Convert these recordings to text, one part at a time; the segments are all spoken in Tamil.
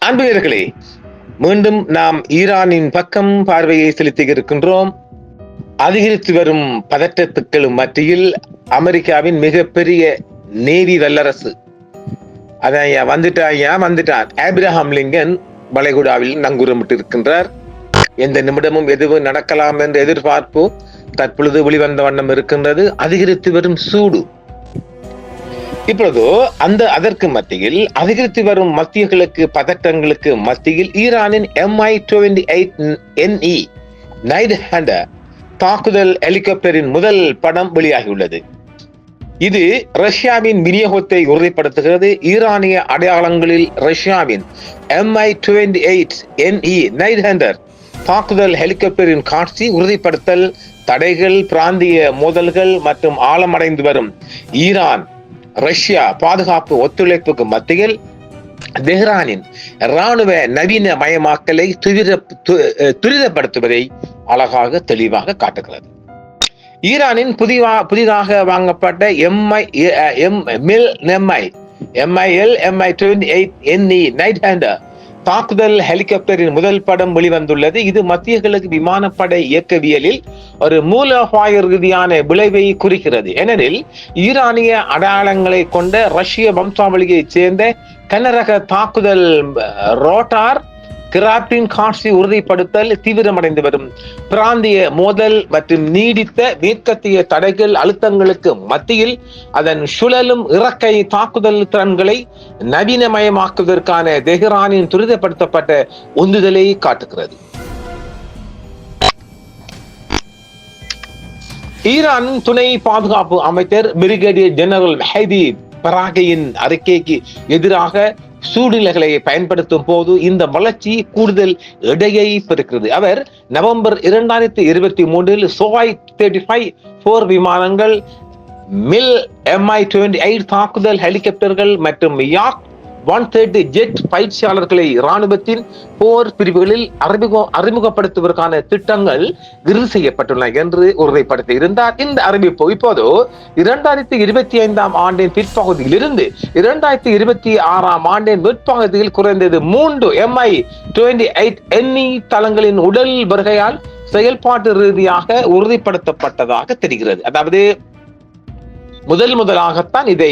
அன்புகளே, மீண்டும் நாம் ஈரானின் பக்கம் பார்வையை செலுத்தி இருக்கின்றோம். அதிகரித்து வரும் பதற்றத்துக்களும் மத்தியில் அமெரிக்காவின் மிகப்பெரிய நேவி வல்லரசு அதான் வந்துட்டான் ஆப்ரஹாம் லிங்கன் வளைகுடாவில் நங்கூரமிட்டு இருக்கின்றார். எந்த நிமிடமும் எதுவும் நடக்கலாம் என்ற எதிர்பார்ப்பு தற்பொழுது வெளிவந்த வண்ணம் இருக்கின்றது. அதிகரித்து வரும் சூடு இப்பொழுது அதற்கு மத்தியில் அதிகரித்து வரும் மத்திய கிழக்கு பதற்றங்களுக்கு மத்தியில் ஈரானின் MI-28NE நைட் ஹேண்டர் தாக்குதல் ஹெலிகாப்டரின் முதல் படம் வெளியாகியுள்ளது. இது ரஷ்யாவின் விநியோகத்தை உறுதிப்படுத்துகிறது. ஈரானிய அடையாளங்களில் ரஷ்யாவின் MI-28NE நைட் ஹேண்டர் தாக்குதல் ஹெலிகாப்டரின் காட்சி உறுதிப்படுத்தல் தடைகள், பிராந்திய மோதல்கள் மற்றும் ஆழமடைந்து வரும் ஈரான் ரஷ்யா பாதுகாப்பு ஒத்துழைப்புக்கு மத்தியில் தெஹ்ரானின் இராணுவ நவீன மயமாக்கலை துரிதப்படுத்துவதை அழகாக தெளிவாக காட்டுகிறது. ஈரானின் புதிதாக வாங்கப்பட்ட MI-28NE நைட் ஹேண்டர் தாக்குதல் ஹெலிகாப்டரின் முதல் படம் வெளிவந்துள்ளது. இது மத்திய கிழக்கு விமானப்படை இயக்கவியலில் ஒரு மூலோபாய ரீதியான விளைவை குறிக்கிறது. ஏனெனில் ஈரானிய அடையாளங்களை கொண்ட ரஷ்ய வம்சாவளியைச் சேர்ந்த கனரக தாக்குதல் ரோட்டார் கிராப்டின் காட்சி உறுதிப்படுத்தல் தீவிரமடைந்து வரும் பிராந்திய மோதல் மற்றும் நீடித்த மேற்கத்திய தடைகள் அழுத்தங்களுக்கு மத்தியில் அதன் சுழலும் இறக்கை தாக்குதல் திறன்களை நவீனமயமாக்குவதற்கான தெஹ்ரானின் துரிதப்படுத்தப்பட்ட உந்துதலை காட்டுகிறது. ஈரான் துணை பாதுகாப்பு அமைச்சர் பிரிகேடியர் ஜெனரல் மெஹதி பராகியின் அறிக்கைக்கு எதிராக சூழ்நிலைகளை பயன்படுத்தும் போது இந்த வளர்ச்சி கூடுதல் எடையை பெறுகிறது. அவர் நவம்பர் 2023 சோவாய் 35 போர் விமானங்கள், MI-28 தாக்குதல் ஹெலிகாப்டர்கள் மற்றும் யாக் 130 ஜெட் பயிற்சியாளர்களை இராணுவத்தின் போர் பிரிவுகளில் அறிமுகப்படுத்துவதற்கான திட்டங்கள் இறுதி செய்யப்பட்டுள்ளன என்று உறுதிப்படுத்தி இருந்தார். இந்த அறிவிப்பு இப்போது 2025 ஆண்டின் பிற்பகுதியில் இருந்து 2026 ஆண்டின் முற்பகுதியில் குறைந்தது 3 MI-28NE தளங்களின் உடல் வருகையால் செயல்பாட்டு ரீதியாக உறுதிப்படுத்தப்பட்டதாக தெரிகிறது. அதாவது முதலாகத்தான் இதை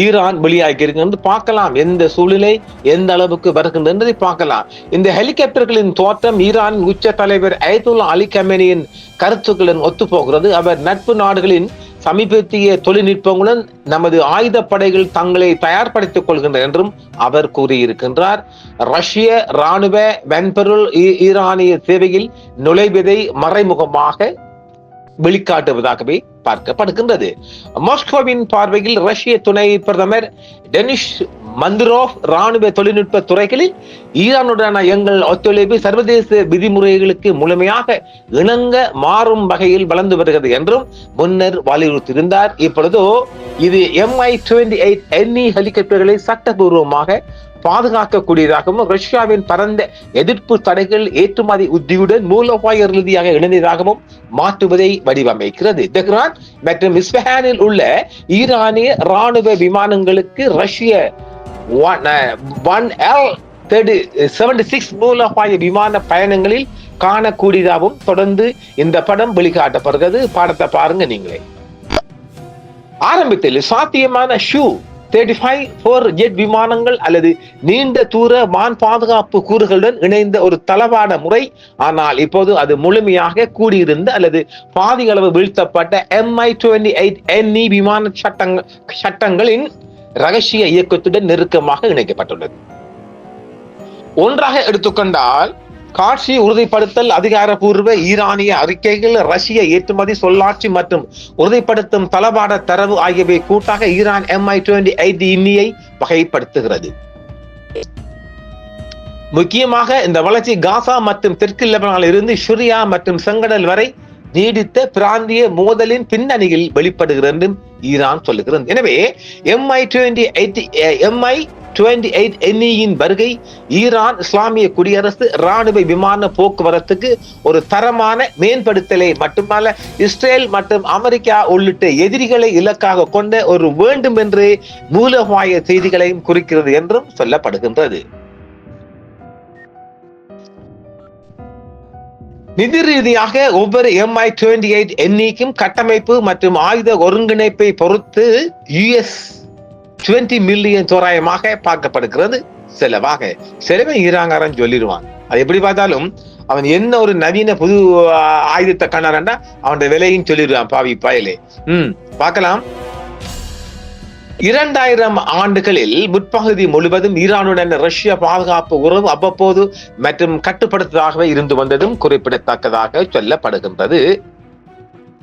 ஈரான் வெளியாகி இருக்கு பார்க்கலாம். எந்த சூழ்நிலை எந்த அளவுக்கு வருகின்றது என்பதை பார்க்கலாம். இந்த ஹெலிகாப்டர்களின் தோற்றம் ஈரான் உச்ச தலைவர் அயதுல்லா அலி கமேனியின் கருத்துக்களுடன் ஒத்துப்போகிறது. அவர் நட்பு நாடுகளின் சமீபத்திய தொழில்நுட்பங்களுடன் நமது ஆயுத படைகள் தங்களை தயார்படுத்திக் கொள்கின்றனர் என்றும் அவர் கூறியிருக்கின்றார். ரஷ்ய இராணுவ வன்பொருள் ஈரானிய சேவையில் நுழைவதை மறைமுகமாக வெளிக்காட்டுவதாகவே பார்க்கப்படுகின்றது. மாஸ்கோவின் பார்வையில் ரஷ்ய துணை பிரதமர் டெனிஸ் மந்துரோவ் இராணுவ தொழில்நுட்ப துறைகளில் ஈரானுடனான எங்கள் ஒத்துழைப்பு சர்வதேச விதிமுறைகளுக்கு முழுமையாக இணங்க மாறும் வகையில் வளர்ந்து வருகிறது என்றும் முன்னர் வலியுறுத்தியிருந்தார். இப்பொழுதோ இது MI-28NE ஹெலிகாப்டர்களை சட்டபூர்வமாக பாதுகாக்கக்கூடியதாகவும் ரஷ்யாவின் பரந்த எதிர்ப்பு தடைகள் ஏற்றுமதி உத்தியுடன் மூலோபாய ரீதியாக இணைந்ததாகவும் மாற்றுவதை வடிவமைக்கிறது. தெஹ்ரான் மற்றும் இஸ்பஹானில் உள்ள ஈரானிய இராணுவ விமானங்களுக்கு ரஷ்ய 1L-76 மூலோபாய விமான பயணங்களில் காணக்கூடியதாகவும் தொடர்ந்து இந்த படம் வெளிக்காட்டப்படுகிறது. படத்தை பாருங்க நீங்களே. ஆரம்பத்தில் சாத்தியமான Su-35 போர் ஜெட் விமானங்கள் அல்லது நீண்ட தூர வான் பாதுகாப்பு கூறுகளுடன் இணைந்த ஒரு தளவாட முறை. ஆனால் இப்போது அது முழுமையாக கூடியிருந்த அல்லது பாதி அளவு வீழ்த்தப்பட்ட MI-28NE விமான சட்டங்களின் ரகசிய இயக்கத்துடன் நெருக்கமாக இணைக்கப்பட்டுள்ளது. ஒன்றாக எடுத்துக்கொண்டால் காட்சி உறுதிப்படுத்தல், அதிகாரப்பூர்வ ஈரானிய அறிக்கைகள், ரஷ்ய ஏற்றுமதி சொல்லாட்சி மற்றும் உறுதிப்படுத்தும் தளவாட தரவு ஆகியவை கூட்டாக ஈரான் MI-28NE வகைப்படுத்துகிறது. முக்கியமாக இந்த வளர்ச்சி காசா மற்றும் தெற்கு லெபனானில் இருந்து சிரியா மற்றும் செங்கடல் வரை நீடித்த பிராந்திய மோதலின் பின்னணியில் வெளிப்படுகிறது என்றும் ஈரான் சொல்லுகிறது. எனவே MI-28NEயின் வருகை ஈரான் இஸ்லாமிய குடியரசு இராணுவ விமான போக்குவரத்துக்கு ஒரு தரமான மேம்படுத்தலை மட்டுமல்ல, இஸ்ரேல் மற்றும் அமெரிக்கா உள்ளிட்ட எதிரிகளை இலக்காக கொண்ட ஒரு வேண்டும் என்று மூலோபாய செய்திகளையும் குறிக்கிறது என்றும் சொல்லப்படுகின்றது. நிதி ரீதியாக ஒவ்வொரு MI-28 எண்ணிக்கும் கட்டமைப்பு மற்றும் ஆயுத ஒருங்கிணைப்பை பொறுத்து US $20 மில்லியன் தோராயமாக பார்க்கப்படுகிறது செலவை ஈராங்காரன் சொல்லிடுவான். அது எப்படி பார்த்தாலும் அவன் என்ன ஒரு நவீன புது ஆயுதத்தை கண்டாரண்டா அவன் விலையும் சொல்லிடுவான் பாவி பாயலே. பார்க்கலாம். 2000 ஆண்டுகளில் முற்பகுதி முழுவதும் ஈரானுடன் ரஷ்ய பாதுகாப்பு உறவு அவ்வப்போது மற்றும் கட்டுப்படுத்ததாகவே இருந்து வந்ததும் குறிப்பிடத்தக்கதாக சொல்லப்படுகின்றது.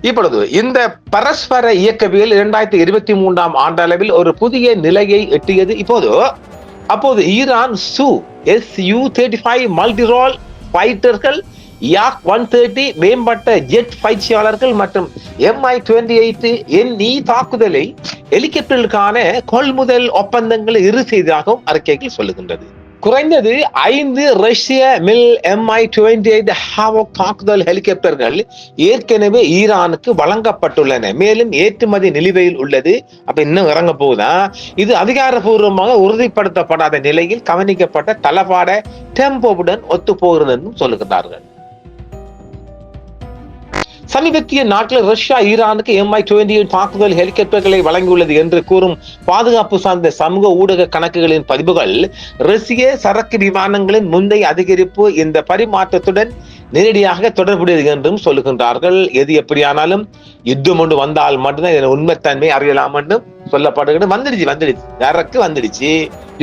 இப்பொழுது இந்த பரஸ்பர இயக்கவியல் 2023 ஆண்டளவில் ஒரு புதிய நிலையை எட்டியது. அப்போது ஈரான் Su-35 மல்டிரோல் ஃபைட்டர்கள், Yak-130 மேம்பட்ட ஜெட் பயிற்சியாளர்கள் மற்றும் MI-28 NE தாக்குதலை ஹெலிகாப்டர்களுக்கான கொள்முதல் ஒப்பந்தங்களை இறுதி செய்ததாகவும் அறிக்கைகள் சொல்லுகின்றது. குறைந்தது 5 ரஷ்ய MI-28 ஹாவோக் தாக்குதல் ஹெலிகாப்டர்கள் ஏற்கனவே ஈரானுக்கு வழங்கப்பட்டுள்ளன. மேலும் ஏற்றுமதி நிலுவையில் உள்ளது. அப்ப இன்னும் இறங்க போகுதா? இது அதிகாரப்பூர்வமாக உறுதிப்படுத்தப்படாத நிலையில் கவனிக்கப்பட்ட தளபாட டெம்போவுடன் ஒத்து போகிறது என்றும் சொல்லுகிறார்கள். சமீபத்திய நாட்களில் ரஷ்யா ஈரானுக்கு MI-28 தாக்குதல் ஹெலிகாப்டர்களை வழங்கியுள்ளது என்று கூறும் பாதுகாப்பு சார்ந்த சமூக ஊடக கணக்குகளின் பதிவுகள் ரஷ்ய சரக்கு விமானங்களின் முந்தைய அதிகரிப்பு இந்த பரிமாற்றத்துடன் நேரடியாக தொடர்புடையது என்றும் சொல்லுகின்றார்கள். எது எப்படியானாலும் யுத்தம் ஒன்று வந்தால் மட்டும்தான் இதன் உண்மைத்தன்மை அறியலாம் என்றும் சொல்லப்படுகிறது. வந்துடுச்சு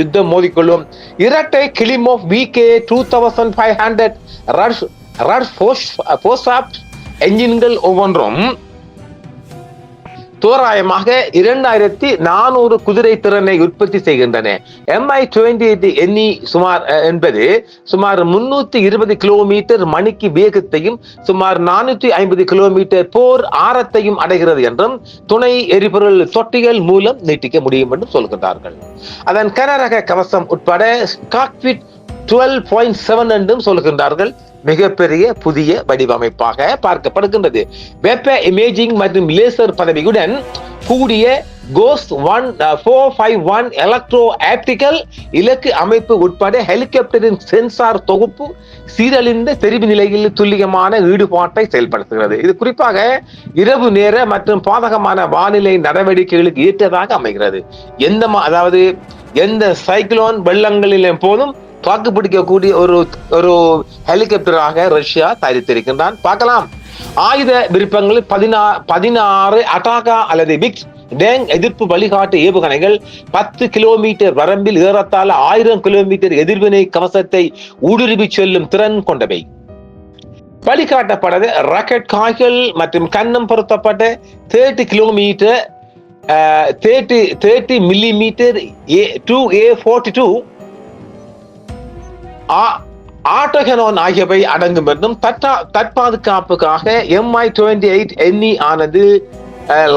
யுத்தம் மோதிக்கொள்ளும். இரட்டை கிளிமோவ் VK-2500 என்ஜின்கள் ஒவ்வொன்றும் தோராயமாக 2400 குதிரை திறனை உற்பத்தி செய்கின்றன. MI-28 NE என்பது சுமார் 320 கிலோமீட்டர் மணிக்கு வேகத்தையும் சுமார் 450 கிலோமீட்டர் போர் ஆரத்தையும் அடைகிறது என்றும் துணை எரிபொருள் தொட்டிகள் மூலம் நீட்டிக்க முடியும் என்றும் சொல்கிறார்கள். அதன் கனரக கவசம் உட்பட காக்பிட் 12.7 என்றும் சொல்கின்றார்கள். மிகப்பெரிய புதிய வடிவமைப்பாக பார்க்கப்படுகின்றது. வெப்ப இமேஜிங் மற்றும் லேசர் பதவியுடன் கூடிய கோஸ்ட் 451 எலக்ட்ரோ ஆப்டிக்கல் இலக்கு அமைப்பு உட்பட ஹெலிகாப்டரின் சென்சார் தொகுப்பு சீரழிந்த தெரிவு நிலையில் துல்லியமான ஈடுபாட்டை செயல்படுத்துகிறது. இது குறிப்பாக இரவு நேர மற்றும் பாதகமான வானிலை நடவடிக்கைகளுக்கு ஏற்றதாக அமைகிறது. எந்த சைக்ளோன் வெள்ளங்களிலும் போதும் தாக்கு பிடிக்கக்கூடிய ஒரு ஹெலிகாப்டராக ரஷ்யா தயாரித்திருக்கின்றான். பார்க்கலாம். ஆயுத விருப்பங்களில் 16 அட்டாகா அல்லது பிக்ஸ் டேங் எதிர்ப்பு வழிகாட்டு ஏவுகணைகள் 10 கிலோமீட்டர் வரம்பில் ஏறத்தாழ 1000 கிலோமீட்டர் எதிர்வினை கவசத்தை ஊடுருவி செல்லும் திறன் கொண்டவை. வழிகாட்டப்படாத ராக்கெட் காய்கள் மற்றும் கன்னம் பொருத்தப்பட்ட 30 கிலோமீட்டர் 30 மில்லிமீட்டர் 2A-42 ஆட்டோகனோன் ஆகியவை அடங்கும் என்றும் தற்பாதுகாப்புக்காக MI-28 NE ஆனது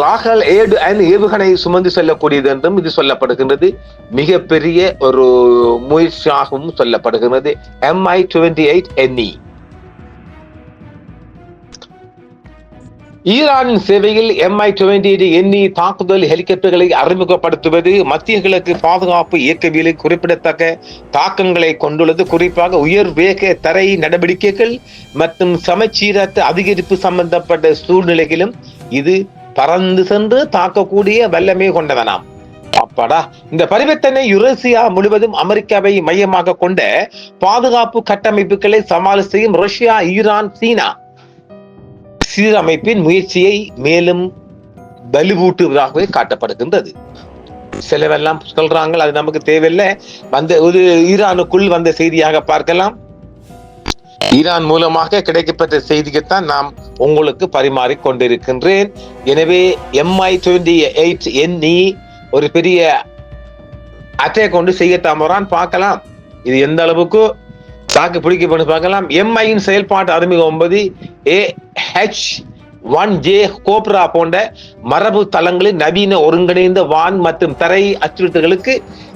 லாகல் ஏவுகணை சுமந்து செல்லக்கூடியது என்றும் இது சொல்லப்படுகின்றது. மிகப்பெரிய ஒரு முயற்சியாகவும் சொல்லப்படுகிறது MI-28 NE. ஈரானின் சேவையில் MI-28 NE தாக்குதல் ஹெலிகாப்டர்களை அறிமுகப்படுத்துவது மத்திய கிழக்கு பாதுகாப்பு இயக்கவியலில் குறிப்பிடத்தக்க தாக்கங்களை கொண்டுள்ளது. குறிப்பாக உயர் வேக தரை நடவடிக்கைகள் மற்றும் சமச்சீரற்ற அதிகரிப்பு சம்பந்தப்பட்ட சூழ்நிலைகளிலும் இது பறந்து சென்று தாக்கக்கூடிய வல்லமை கொண்டவனாம். இந்த பரிவர்த்தனை யுரேசியா முழுவதும் அமெரிக்காவை மையமாக கொண்ட பாதுகாப்பு கட்டமைப்புகளை சமாளி செய்யும் ரஷ்யா, ஈரான், சீனா சீரமைப்பின் முயற்சியை மேலும் வலுவூட்டுவதாகவே காட்டப்படுகின்றது. சிலவெல்லாம் சொல்றாங்க, அது நமக்கு தேவையில்லை. ஒரு ஈரானுக்குள் வந்த செய்தியாக பார்க்கலாம். ஈரான் மூலமாக கிடைக்கப்பட்ட செய்தியைத்தான் நாம் உங்களுக்கு பரிமாறிக் கொண்டிருக்கின்றேன். எனவே MI-28 NE ஒரு பெரிய அட்டாக் கொண்டு செய்யத்தாமறான். பார்க்கலாம் இது எந்த அளவுக்கு தாக்கு பிடிக்கப்பட்டு பார்க்கலாம். MI-யின் செயல்பாட்டு அறிமுகம் 9 AH-1J கோப்ரா போன்ற மரபு தளங்களில் நவீன ஒருங்கிணைந்த வான் மற்றும் தரை அச்சுறுத்தல்களுக்கு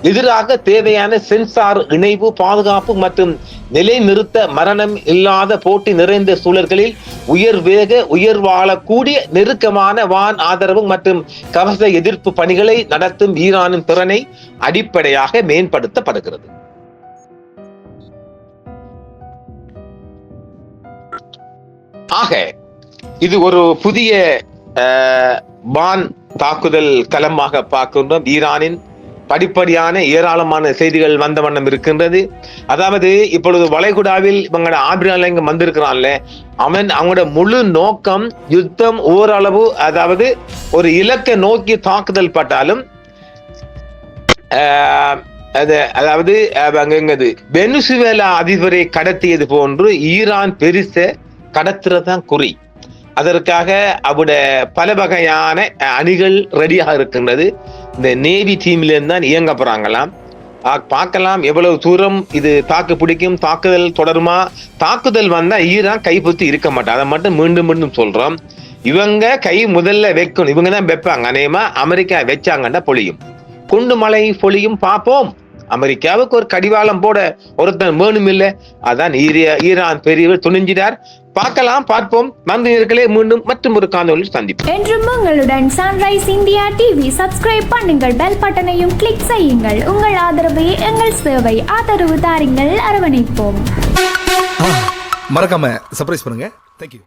எதிராக தேவையான சென்சார் இணைவு, பாதுகாப்பு மற்றும் நிலைநிறுத்த மரணம் இல்லாத போட்டி நிறைந்த சூழல்களில் உயர் வேக உயர் வாழக்கூடிய நெருக்கமான வான் ஆதரவு மற்றும் கவச எதிர்ப்பு பணிகளை நடத்தும் ஈரானின் திறனை அடிப்படையாக மேம்படுத்தப்படுகிறது. ஆக இது ஒரு புதிய வான் தாக்குதல் களமாக பார்க்கின்றோம். ஈரானின் படிப்படியான ஏராளமான செய்திகள் வந்த வண்ணம் இருக்கின்றது. அதாவது இப்பொழுது வளைகுடாவில் இவங்களோட ஆபிரகாம் வந்திருக்கிறான்ல, அவங்களோட முழு நோக்கம் யுத்தம் ஓரளவு, அதாவது ஒரு இலக்கை நோக்கி தாக்குதல் பட்டாலும் அதாவது வெனிசுவேலா அதிபரை கடத்தியது போன்று ஈரான் பெருச கடத்துறதுதான் குறி. அதற்காக அவட பல வகையான அணிகள் ரெடியாக இருக்கின்றது. இந்த நேவி டீம்ல இருந்து தான் இயங்க போறாங்களாம். பார்க்கலாம் எவ்வளவு தூரம் இது தாக்கு பிடிக்கும், தாக்குதல் தொடருமா. தாக்குதல் வந்தா ஈரான் கைப்பற்றி இருக்க மாட்டான். அதை மட்டும் மீண்டும் மீண்டும் சொல்றோம். இவங்க கை முதல்ல வைக்கணும், இவங்க தான் வைப்பாங்க. அநேகமா அமெரிக்கா வச்சாங்கன்னா பொழியும், குண்டு மழை பொழியும். பார்ப்போம். அமெரிக்காவுக்கு ஒரு கடிவாளம் போட ஒருத்தன் வேணும் இல்லை. அதான் ஈரான் பெரியவர் துணிஞ்சிட்டார். பார்க்கலாம், பார்ப்போம். நன்றியர்களே, மீண்டும் மற்றும் ஒரு காணொலியில் சந்திப்போம். என்றும் உங்களுடன் சன்ரைஸ் இந்தியா டிவி சப்ஸ்கிரைப் பண்ணுங்கள், பெல் பட்டனையும் கிளிக் செய்யுங்கள். உங்கள் ஆதரவே எங்கள் சேவை. ஆதரவு தாருங்கள், அரவணைப்போம். மறக்காம சர்ப்ரைஸ் பண்ணுங்க. தேங்க்யூ.